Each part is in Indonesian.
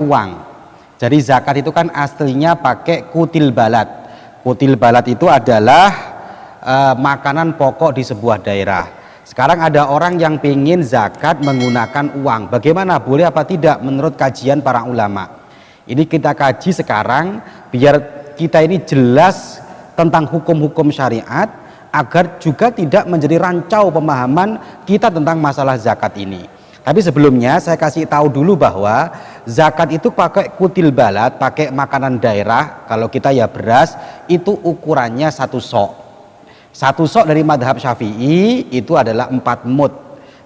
uang. Jadi zakat itu kan aslinya pakai kutil balad. Kutil balad itu adalah makanan pokok di sebuah daerah. Sekarang ada orang yang ingin zakat menggunakan uang. Bagaimana? Boleh apa tidak menurut kajian para ulama? Ini kita kaji sekarang biar kita ini jelas tentang hukum-hukum syariat, agar juga tidak menjadi rancau pemahaman kita tentang masalah zakat ini. Tapi sebelumnya saya kasih tahu dulu bahwa zakat itu pakai kutil balad, pakai makanan daerah. Kalau kita ya beras, itu ukurannya 1 sok. 1 sok dari madhab Syafi'i itu adalah 4 mud.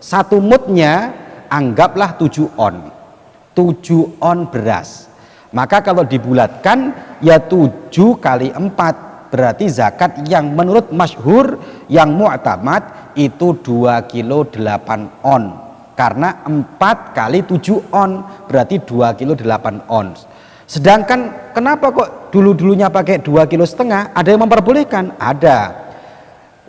1 mudnya anggaplah 7 on. 7 on beras. Maka kalau dibulatkan ya 7 kali 4. Berarti zakat yang menurut masyhur, yang mu'tamad itu 2 kilo 8 on. Karena 4 kali 7 on berarti 2 kilo 8 ons. Sedangkan kenapa kok dulu-dulunya pakai 2 kilo setengah? Ada yang memperbolehkan? Ada.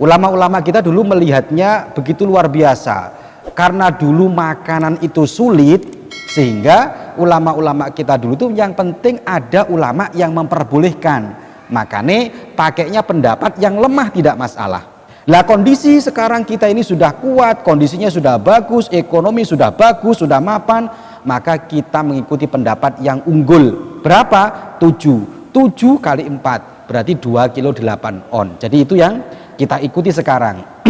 Ulama-ulama kita dulu melihatnya begitu luar biasa. Karena dulu makanan itu sulit, sehingga ulama-ulama kita dulu tuh yang penting ada ulama yang memperbolehkan. Makanya pakainya pendapat yang lemah tidak masalah. Lah kondisi sekarang kita ini sudah kuat, kondisinya sudah bagus, ekonomi sudah bagus, sudah mapan, maka kita mengikuti pendapat yang unggul. Berapa? 7. 7 kali 4 berarti 2 kilo 8 on. Jadi itu yang kita ikuti sekarang.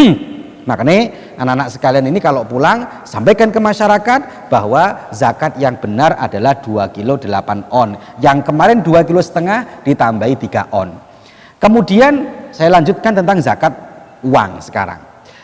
Makanya anak-anak sekalian ini kalau pulang sampaikan ke masyarakat bahwa zakat yang benar adalah 2 kilo 8 on. Yang kemarin 2 kilo setengah ditambahi 3 on. Kemudian saya lanjutkan tentang zakat uang sekarang.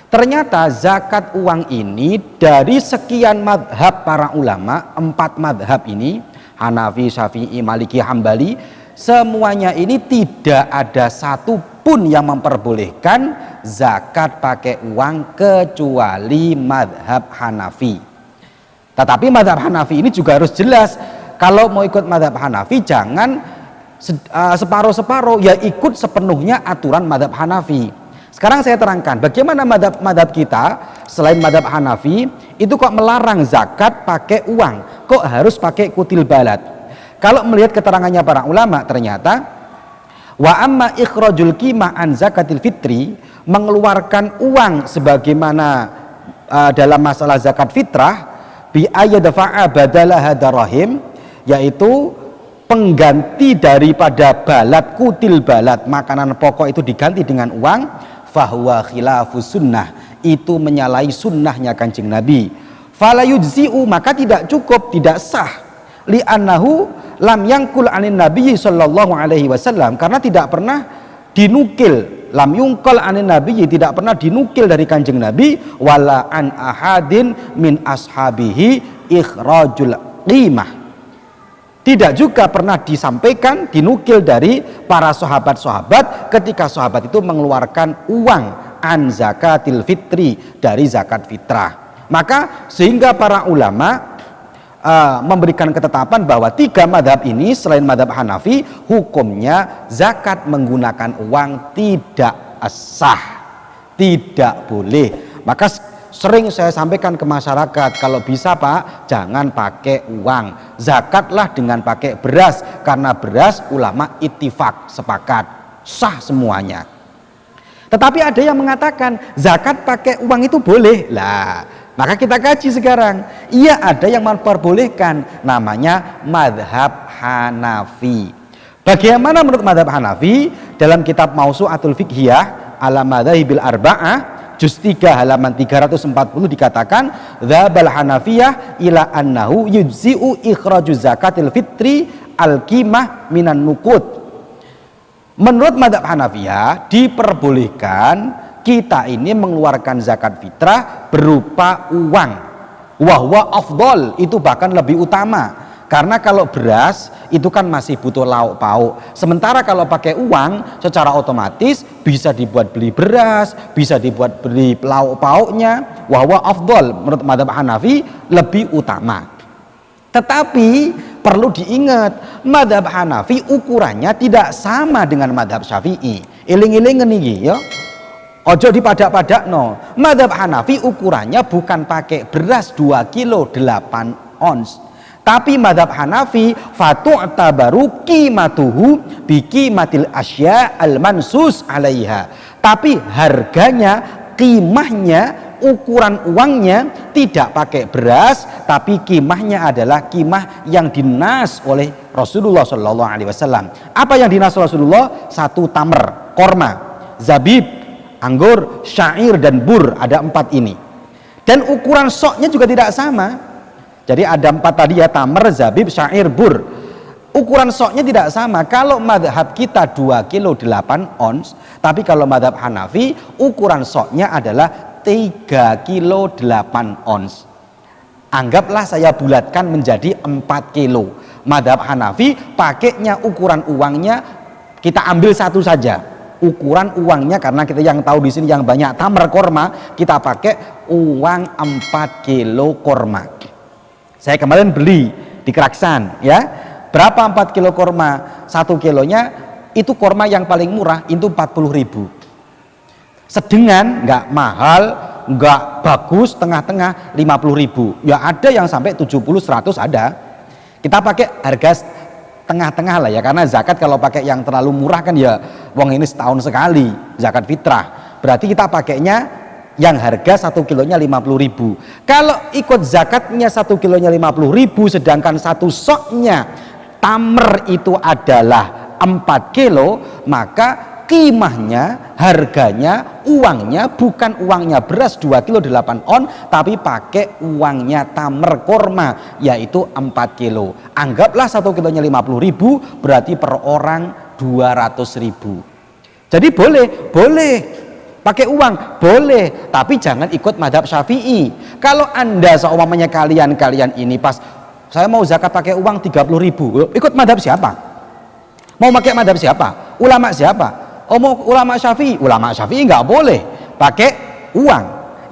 Ternyata zakat uang ini dari sekian madhab para ulama, 4 madhab ini, Hanafi, Syafi'i, Maliki, Hambali, semuanya ini tidak ada satu pun yang memperbolehkan zakat pakai uang kecuali madhab Hanafi. Tetapi madhab Hanafi ini juga harus jelas. Kalau mau ikut madhab Hanafi jangan separuh-separuh, ya ikut sepenuhnya aturan madhab Hanafi. Sekarang saya terangkan bagaimana madhab kita selain madhab Hanafi itu kok melarang zakat pakai uang, kok harus pakai kutil balad. Kalau melihat keterangannya para ulama, ternyata wa amma ikhrajul qimah an zakatil fitri, mengeluarkan uang sebagaimana dalam masalah zakat fitrah, bi ayyadfa'a badalaha darahim, yaitu pengganti daripada balad, kutil balad, makanan pokok itu diganti dengan uang, fahuwa khilafus sunnah, itu menyalahi sunnahnya Kanjeng Nabi. Fala yujzi'u, maka tidak cukup, tidak sah. Li'annahu lam yangkul anin Nabi sallallahu alaihi wasallam, karena tidak pernah dinukil, lam yungkal anin Nabi, tidak pernah dinukil dari Kanjeng Nabi, wala an ahadin min ashabihi ikhrajul qimah, tidak juga pernah disampaikan, dinukil dari para sahabat-sahabat ketika sahabat itu mengeluarkan uang an zakatil fitri, dari zakat fitrah. Maka sehingga para ulama memberikan ketetapan bahwa 3 madhab ini selain madhab Hanafi, hukumnya zakat menggunakan uang tidak sah, tidak boleh. Maka sering saya sampaikan ke masyarakat, kalau bisa Pak, jangan pakai uang, zakatlah dengan pakai beras, karena beras ulama ittifaq, sepakat, sah semuanya. Tetapi ada yang mengatakan zakat pakai uang itu boleh. Lah, maka kita kaji sekarang. Iya, ada yang memperbolehkan, namanya madhab Hanafi. Bagaimana menurut madhab Hanafi? Dalam kitab Mausu'atul Fiqhiyah ala madhahibil arba'ah, juz 3 halaman 340 dikatakan, dzabal Hanafiyah ila annahu yujzi'u ikhraju zakatil fitri al-qimah minan nuqud. Menurut madhab Hanafiyah diperbolehkan kita ini mengeluarkan zakat fitrah berupa uang, wahwa afdol, itu bahkan lebih utama, karena kalau beras itu kan masih butuh lauk pauk, sementara kalau pakai uang secara otomatis bisa dibuat beli beras, bisa dibuat beli lauk pauknya, wahwa afdol, menurut madhab Hanafi lebih utama. Tetapi perlu diingat, madhab Hanafi ukurannya tidak sama dengan madhab Syafi'i. Iling-iling niki ya. Ojo dipadak-padak no. Madhab Hanafi ukurannya bukan pakai beras 2 kilo 8 ons, Tapi madhab Hanafi fatu'tabaru qimatuhu biqimatil asya al-mansus alaiha. Tapi harganya, qimahnya, ukuran uangnya tidak pakai beras, tapi qimahnya adalah qimah yang dinas oleh Rasulullah Shallallahu Alaihi Wasallam. Apa yang dinas Rasulullah? Satu tamer, korma, zabib, anggur, syair dan bur, ada 4 ini. Dan ukuran soknya juga tidak sama. Jadi ada 4 tadi ya, tamer, zabib, syair, bur. Ukuran soknya tidak sama. Kalau madhab kita 2 kilo 8 ons, tapi kalau madhab Hanafi ukuran soknya adalah 3 kilo 8 ons. Anggaplah saya bulatkan menjadi 4 kilo. Madhab Hanafi pakainya ukuran uangnya kita ambil satu saja. Ukuran uangnya, karena kita yang tahu di sini yang banyak tamer korma, kita pakai uang 4 kilo korma. Saya kemarin beli di Keraksan ya. Berapa 4 kilo korma? 1 kilonya itu korma yang paling murah itu 40.000. Sedengan, nggak mahal, nggak bagus, tengah-tengah 50.000. Ya ada yang sampai 70-100 ada. Kita pakai harga tengah-tengah lah ya, karena zakat kalau pakai yang terlalu murah kan ya wong ini setahun sekali zakat fitrah. Berarti kita pakainya yang harga 1 kilonya 50.000. Kalau ikut zakatnya 1 kilonya 50.000, sedangkan satu soknya tamer itu adalah 4 kilo, maka qimahnya, harganya, uangnya bukan uangnya beras 2 kilo 8 on, tapi pakai uangnya tamer korma, yaitu 4 kilo. Anggaplah 1 kilonya 50.000, berarti per orang 200.000. Jadi boleh pakai uang, boleh, tapi jangan ikut madhab Syafi'i. Kalau anda seumpamanya kalian ini pas saya mau zakat pakai uang 30.000, ikut madhab siapa? Mau pakai madhab siapa? Ulama siapa? Oh, mau ulama Syafi'i? Ulama Syafi'i nggak boleh pakai uang.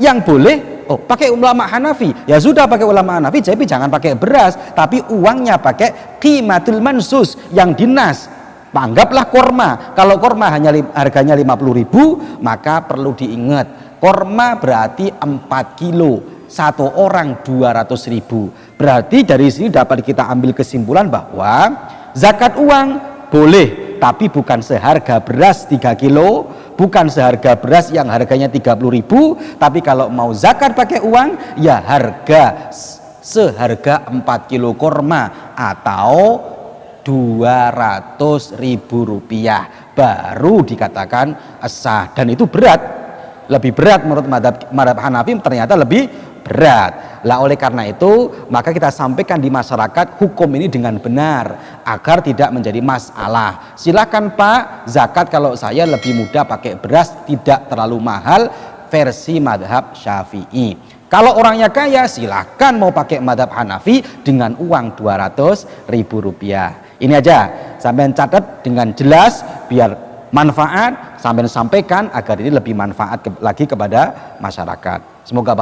Yang boleh pakai ulama Hanafi. Ya sudah, pakai ulama Hanafi, jadi jangan pakai beras, tapi uangnya pakai qimatul mansus yang dinas. Anggaplah korma. Kalau korma hanya harganya 50.000, maka perlu diingat korma berarti 4 kilo, satu orang 200.000. Berarti dari sini dapat kita ambil kesimpulan bahwa zakat uang boleh, tapi bukan seharga beras 3 kilo, bukan seharga beras yang harganya 30.000, tapi kalau mau zakat pakai uang ya harga seharga 4 kilo korma atau 200.000 rupiah baru dikatakan sah. Dan itu berat, lebih berat menurut madhab Hanafi, ternyata lebih berat. Lah oleh karena itu maka kita sampaikan di masyarakat hukum ini dengan benar agar tidak menjadi masalah. Silakan Pak, zakat kalau saya lebih mudah pakai beras, tidak terlalu mahal, versi madhab Syafi'i. Kalau orangnya kaya silahkan mau pakai madhab Hanafi dengan uang 200.000 rupiah. Ini aja sampai catat dengan jelas biar manfaat, sampai sampaikan agar ini lebih manfaat lagi kepada masyarakat. Semoga